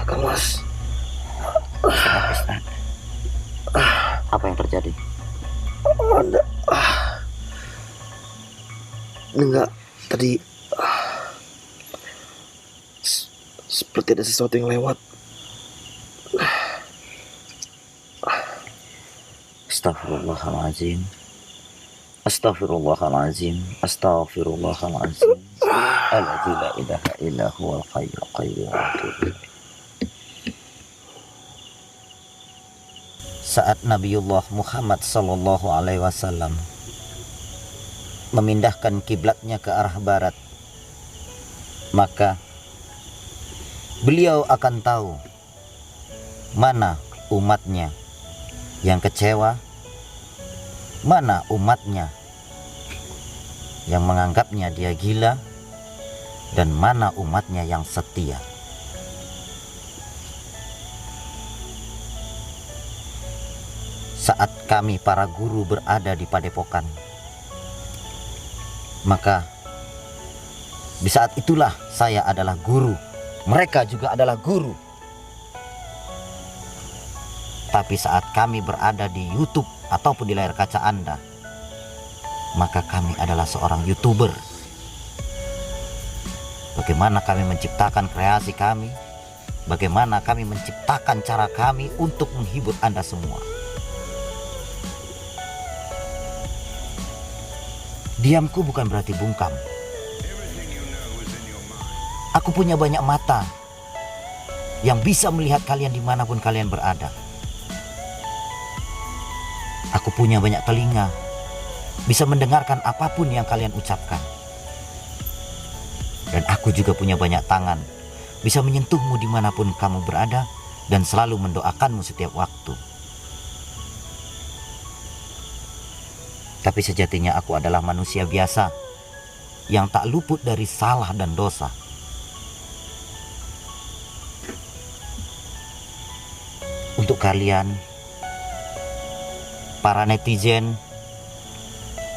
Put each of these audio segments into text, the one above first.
Kang Mas. Istirahat. Apa yang terjadi? Ada. Enggak, tadi seperti ada sesuatu yang lewat. Astaghfirullahaladzim. Astaghfirullahaladzim. Astaghfirullahaladzim. Alladzi la ilaha illa huwal hayyul qayyum. Saat Nabiullah Muhammad sallallahu alaihi wasallam memindahkan kiblatnya ke arah barat, maka beliau akan tahu mana umatnya yang kecewa, mana umatnya yang menganggapnya dia gila, dan mana umatnya yang setia. Saat kami para guru berada di padepokan, maka di saat itulah saya adalah guru, mereka juga adalah guru. Tapi saat kami berada di YouTube ataupun di layar kaca Anda, maka kami adalah seorang YouTuber. Bagaimana kami menciptakan kreasi kami, bagaimana kami menciptakan cara kami untuk menghibur Anda semua. Diamku bukan berarti bungkam. Aku punya banyak mata yang bisa melihat kalian dimanapun kalian berada. Aku punya banyak telinga, bisa mendengarkan apapun yang kalian ucapkan. Dan aku juga punya banyak tangan, bisa menyentuhmu dimanapun kamu berada dan selalu mendoakanmu setiap waktu. Tapi sejatinya aku adalah manusia biasa yang tak luput dari salah dan dosa. Untuk kalian, para netizen,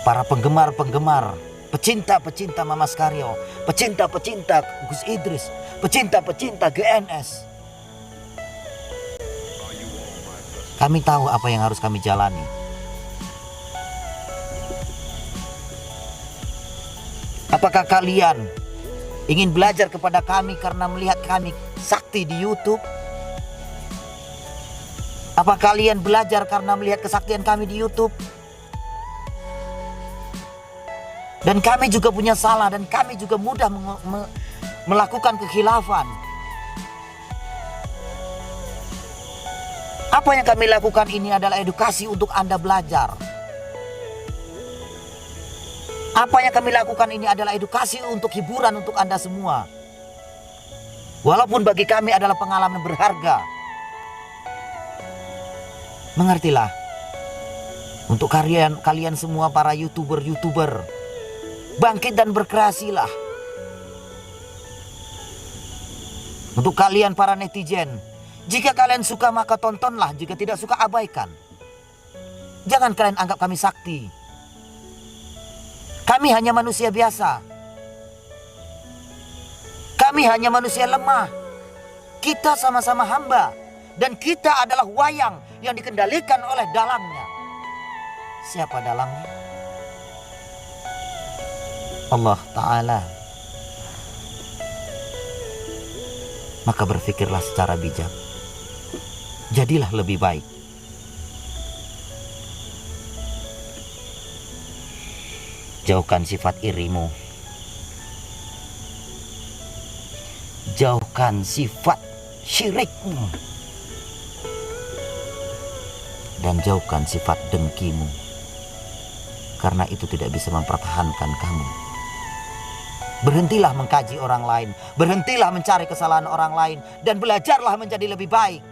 para penggemar-penggemar, pecinta-pecinta Mamas Karyo, pecinta-pecinta Gus Idris, pecinta-pecinta GNS, kami tahu apa yang harus kami jalani. Apakah kalian ingin belajar kepada kami karena melihat kami sakti di YouTube? Apa kalian belajar karena melihat kesaktian kami di YouTube? Dan kami juga punya salah dan kami juga mudah melakukan kekhilafan. Apa yang kami lakukan ini adalah edukasi untuk Anda belajar. Apa yang kami lakukan ini adalah edukasi untuk hiburan untuk Anda semua. Walaupun bagi kami adalah pengalaman berharga. Mengertilah. Untuk kalian semua para YouTuber, bangkit dan berkreasilah. Untuk kalian para netizen, jika kalian suka maka tontonlah, jika tidak suka abaikan. Jangan kalian anggap kami sakti. Kami hanya manusia biasa. Kami hanya manusia lemah. Kita sama-sama hamba. Dan kita adalah wayang yang dikendalikan oleh dalangnya. Siapa dalangnya? Allah Ta'ala. Maka berpikirlah secara bijak. Jadilah lebih baik. Jauhkan sifat irimu. Jauhkan sifat syirikmu. Dan jauhkan sifat dengkimu. Karena itu tidak bisa mempertahankan kamu. Berhentilah mengkaji orang lain. Berhentilah mencari kesalahan orang lain. Dan belajarlah menjadi lebih baik.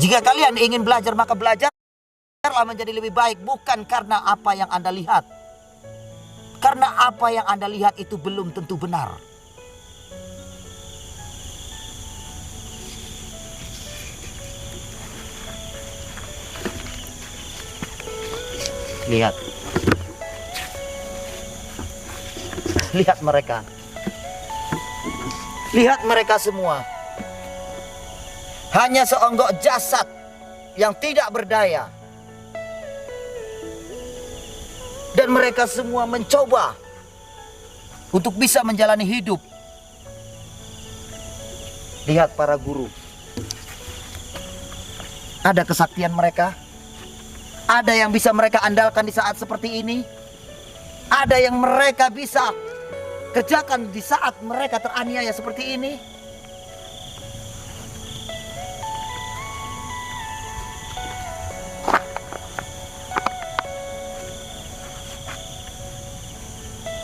Jika kalian ingin belajar maka belajarlah menjadi lebih baik, bukan karena apa yang Anda lihat. Karena apa yang Anda lihat itu belum tentu benar. Lihat. Lihat mereka. Lihat mereka semua. Hanya seonggok jasad yang tidak berdaya. Dan mereka semua mencoba untuk bisa menjalani hidup. Lihat para guru. Ada kesaktian mereka. Ada yang bisa mereka andalkan di saat seperti ini. Ada yang mereka bisa kerjakan di saat mereka teraniaya seperti ini.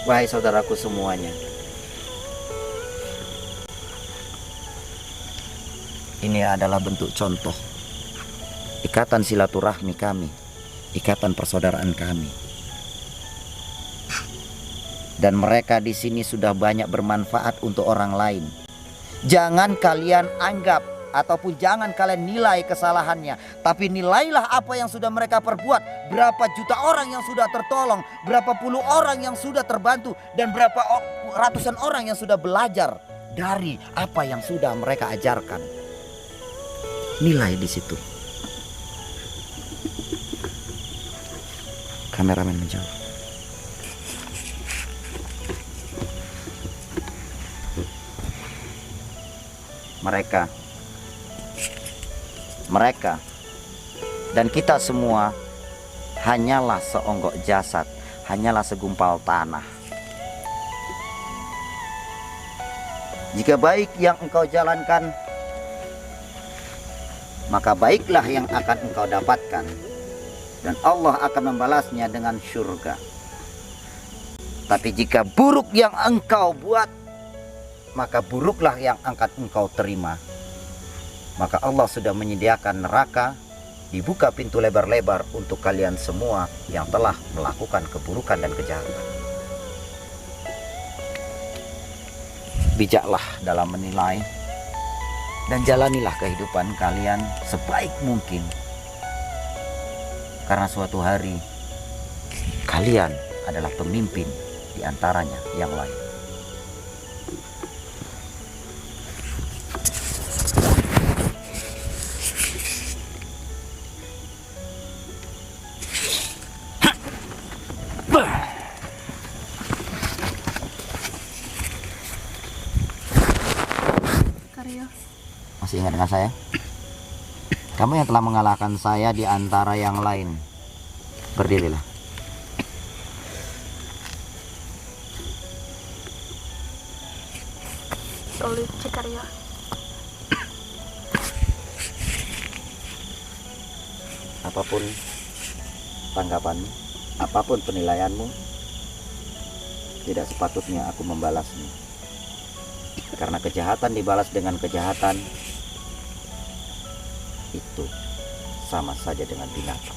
Wahai saudaraku semuanya, ini adalah bentuk contoh ikatan silaturahmi kami, ikatan persaudaraan kami. Dan mereka di sini sudah banyak bermanfaat untuk orang lain. Jangan kalian anggap ataupun jangan kalian nilai kesalahannya, tapi nilailah apa yang sudah mereka perbuat. Berapa juta orang yang sudah tertolong, berapa puluh orang yang sudah terbantu, dan berapa ratusan orang yang sudah belajar dari apa yang sudah mereka ajarkan. Nilai di situ. Kameramen menjawab. Mereka dan kita semua hanyalah seonggok jasad, hanyalah segumpal tanah. Jika baik yang engkau jalankan, maka baiklah yang akan engkau dapatkan, dan Allah akan membalasnya dengan syurga. Tapi jika buruk yang engkau buat, maka buruklah yang akan engkau terima. Maka Allah sudah menyediakan neraka, dibuka pintu lebar-lebar untuk kalian semua yang telah melakukan keburukan dan kejahatan. Bijaklah dalam menilai dan jalanilah kehidupan kalian sebaik mungkin. Karena suatu hari kalian adalah pemimpin di antaranya yang lain. Masih ingat dengan saya? Kamu yang telah mengalahkan saya di antara yang lain. Berdirilah. Solid Cikarya. Apapun tanggapanmu, apapun penilaianmu, tidak sepatutnya aku membalasnya. Karena kejahatan dibalas dengan kejahatan itu sama saja dengan binatang.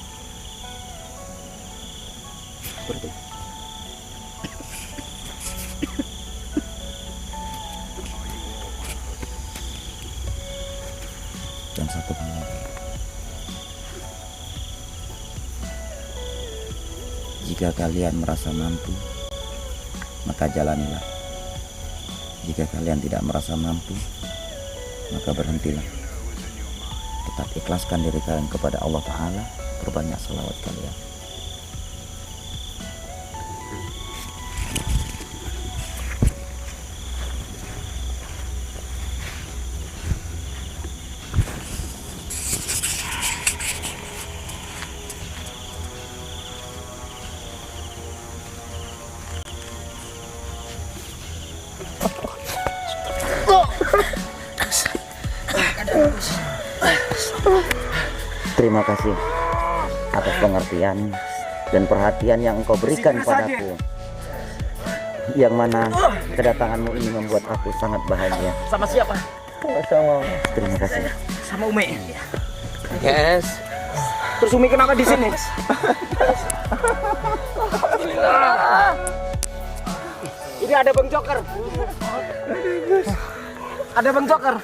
Seperti itu. Dan satu hal lagi. Jika kalian merasa mampu, maka jalanilah. Jika kalian tidak merasa mampu, maka berhentilah. Tetap ikhlaskan diri kalian kepada Allah Ta'ala. Perbanyak salawat kalian. Terima kasih atas pengertian dan perhatian yang engkau berikan padaku. Yang mana kedatanganmu ini membuat aku sangat bahagia. Sama siapa? Sama. Terima kasih. Sama Umi. Yes. Terus Umi kenapa di sini? Ini ada Bang Joker. Ada Bang Joker.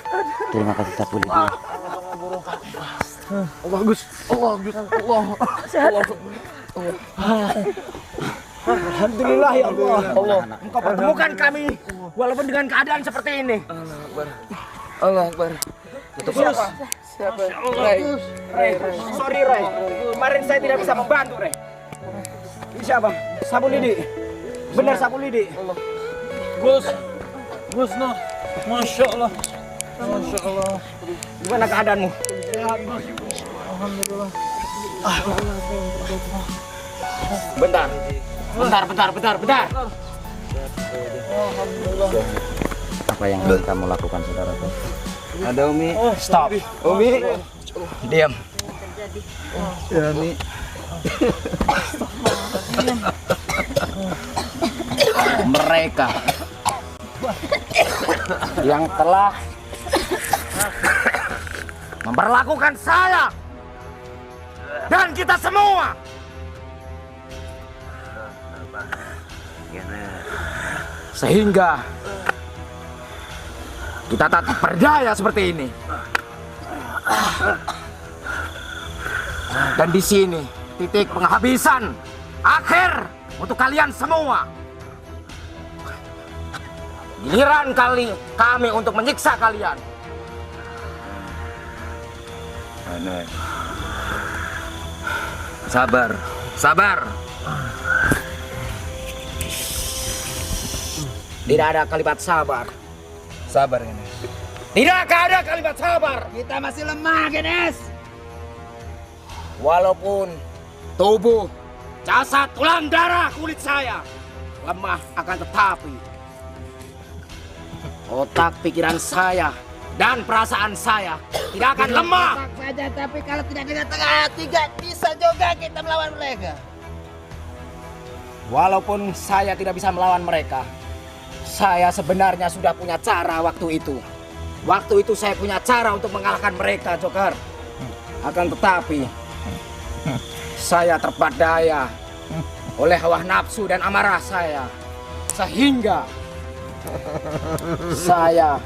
Terima kasih Sapuli. Allah Gus. Allah Gus. Allah. Alhamdulillah ya Allah. Engkau pertemukan kami walaupun dengan keadaan seperti ini. Allah Akbar. Siapa? Ray. Sorry Ray. Kemarin saya tidak bisa membantu Ray. Ini siapa? Sapu lidi. Benar sapu lidi. Gus no. Masya Allah. Masya Allah. Gimana keadaanmu? Alhamdulillah. Bentar. Alhamdulillah. Apa yang ingin kamu lakukan, saudaraku? Ada Umi. Stop. Umi. Diam. Ya Umi. Mereka yang telah memperlakukan saya dan kita semua sehingga kita tak berdaya seperti ini. Dan di sini titik penghabisan akhir untuk kalian semua. Giliran kami untuk menyiksa kalian. Aneh. Sabar. Tidak ada kalimat sabar. Sabar ini. Tidak ada kalimat sabar. Kita masih lemah, Genes. Walaupun tubuh, jasad, tulang, darah, kulit saya lemah, akan tetapi otak, pikiran saya dan perasaan saya tidak akan lemah. Saja, tapi kalau tidak dengan tengah hati, gak bisa juga kita melawan mereka. Walaupun saya tidak bisa melawan mereka, saya sebenarnya sudah punya cara waktu itu. Waktu itu saya punya cara untuk mengalahkan mereka, Joker. Akan tetapi saya terpedaya oleh hawa nafsu dan amarah saya, sehingga saya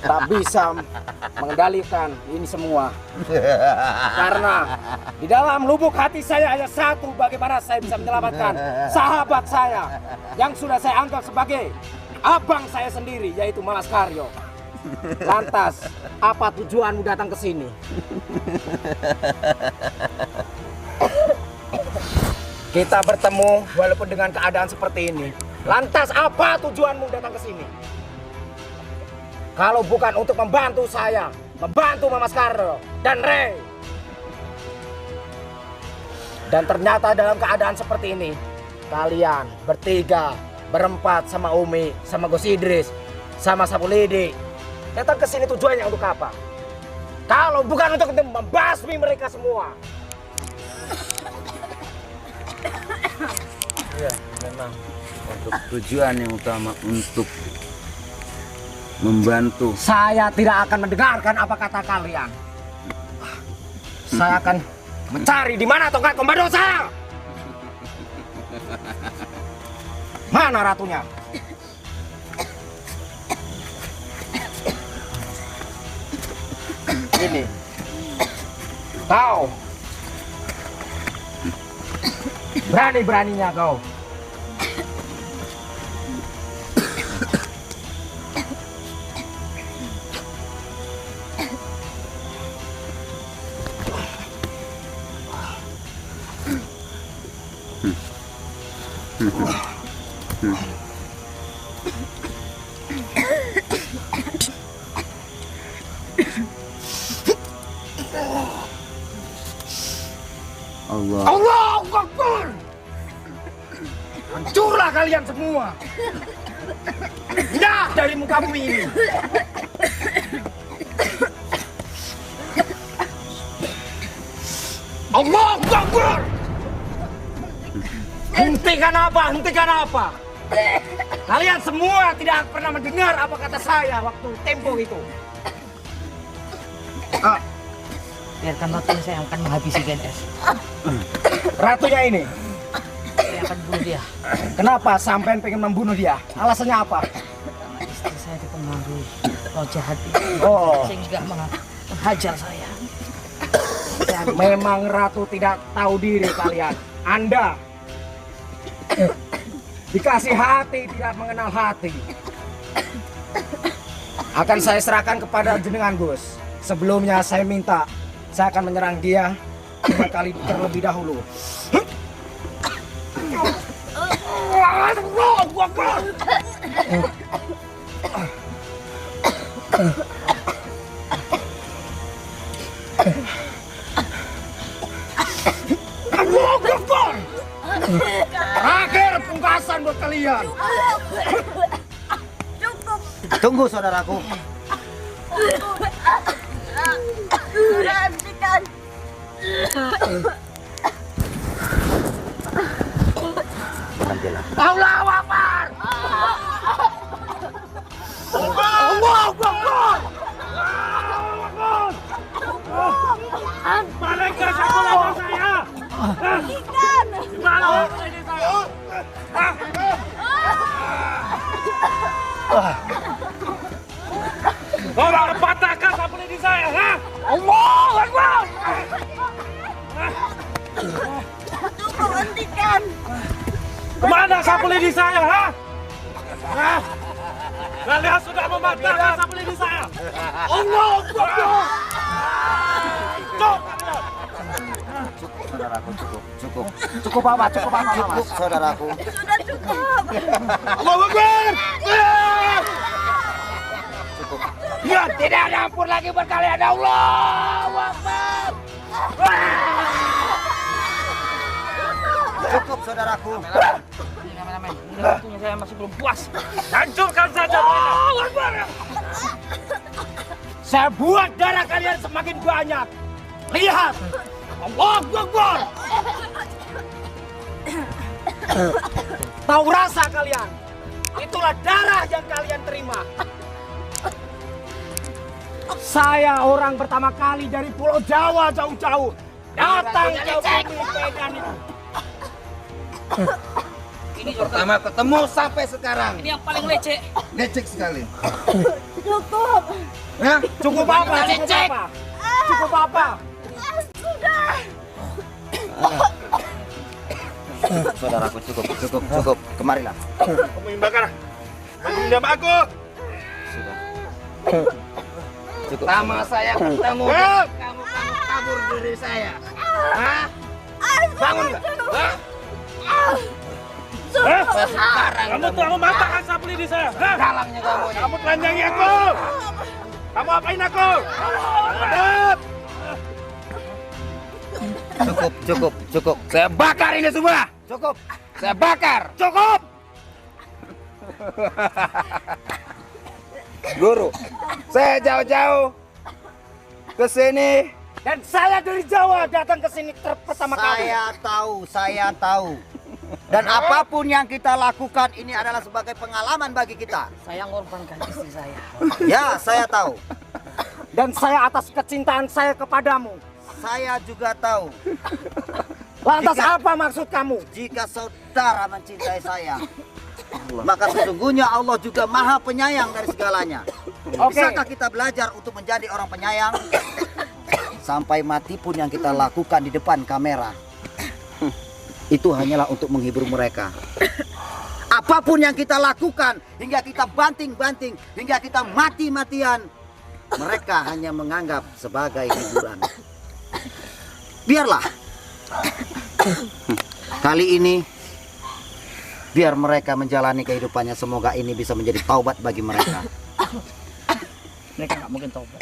tak bisa mengendalikan ini semua. Karena di dalam lubuk hati saya hanya satu, bagaimana saya bisa menyelamatkan sahabat saya yang sudah saya anggap sebagai abang saya sendiri, yaitu Mas Karyo. Lantas, apa tujuanmu datang ke sini? Kita bertemu walaupun dengan keadaan seperti ini. Lantas apa tujuanmu datang ke sini? Kalau bukan untuk membantu saya, membantu Mama Scarlo dan Ray. Dan ternyata dalam keadaan seperti ini, kalian bertiga, berempat sama Umi, sama Gus Idris, sama Sapu Lidi, datang ke sini tujuannya untuk apa? Kalau bukan untuk membasmi mereka semua. Iya, memang. Untuk tujuan yang utama, untuk membantu. Saya tidak akan mendengarkan apa kata kalian. Saya akan mencari di mana tongkat komando saya. Mana ratunya? Ini. Kau. Berani-beraninya kau. Allahu Akbar. Hancurlah kalian semua. Pindah dari muka bumi ini. Allahu Akbar. Hentikan apa? Hentikan apa? Kalian semua tidak pernah mendengar apa kata saya waktu tempo itu. Biarkan ratunya, saya akan menghabisi GNS. Ratunya ini. Saya akan bunuh dia. Kenapa sampean pengen membunuh dia? Alasannya apa? Karena istri saya dipengaruhi roh jahat itu. Oh. Sehingga menghajar saya. Memang Ratu tidak tahu diri kalian. Anda dikasih hati tidak mengenal hati. Akan saya serahkan kepada jenengan, Gus. Sebelumnya saya minta, saya akan menyerang dia 3 kali terlebih dahulu. Terakhir pungkasan buat kalian. Tunggu saudaraku. Hentikan. Nantilah. Allahu Akbar. Allahu Akbar. Mereka sekolah saya. Hentikan. Gimana ini saya? Kau mau patahkan sapu lidi saya, ha? Allahu Akbar. Cukup, hentikan. Kemana sapu lidi saya, ha? Hah? Kalian sudah mematahkan sapu lidi saya. Allahu Akbar. Cuk! Cukup saudaraku, cukup. Cukup. Cukup apa? Cukup apa? Cukup saudaraku. Sudah cukup. Allahu Akbar! Cukup. Ya, tidak ada ampun lagi buat kalian. Allahu Akbar. Cukup saudaraku. Waktunya saya masih belum puas. Hancurkan saja mereka. Saya buat darah kalian semakin banyak. Lihat. Allahu Akbar. Tahu rasa kalian? Itulah darah yang kalian terima. Saya orang pertama kali dari Pulau Jawa jauh-jauh datang ke bumi Medan itu. Ini Pertama ketemu sampai sekarang. yang paling leceh. Lecek sekali. Cukup. Nah, Cukup apa? Cukup apa? Cukup apa? Sudah. Cukup saudaraku, cukup. Cukup. Kemarilah. Kamu yang bakar. Kamu yang aku. Sudah. Cukup. pertama saya ketemu kamu kabur dari saya. Hah? Bangun nggak? Hah? Sekarang Kamu telah mematahkan sapu lidi saya. Hah? dalangnya kamu ini. Kamu telanjangi aku. Kamu apain aku? Hadap. Cukup. Saya bakar ini semua. Cukup. Saya bakar. Cukup. Guru, saya jauh-jauh ke sini. Dan saya dari Jawa datang ke sini pertama kali. Saya tahu. Dan apapun yang kita lakukan ini adalah sebagai pengalaman bagi kita. Saya ngorbankan istri saya. Ya, saya tahu. Dan saya atas kecintaan saya kepadamu. Saya juga tahu. Lantas Jika- apa maksud kamu? Jika saudara mencintai saya, maka sesungguhnya Allah juga maha penyayang dari segalanya. Oke. Bisakah kita belajar untuk menjadi orang penyayang? Sampai mati pun yang kita lakukan di depan kamera, itu hanyalah untuk menghibur mereka. Apapun yang kita lakukan, hingga kita banting-banting, hingga kita mati-matian, mereka hanya menganggap sebagai hiburan. Biarlah. Kali ini biar mereka menjalani kehidupannya, semoga ini bisa menjadi taubat bagi mereka. Mereka nggak mungkin taubat.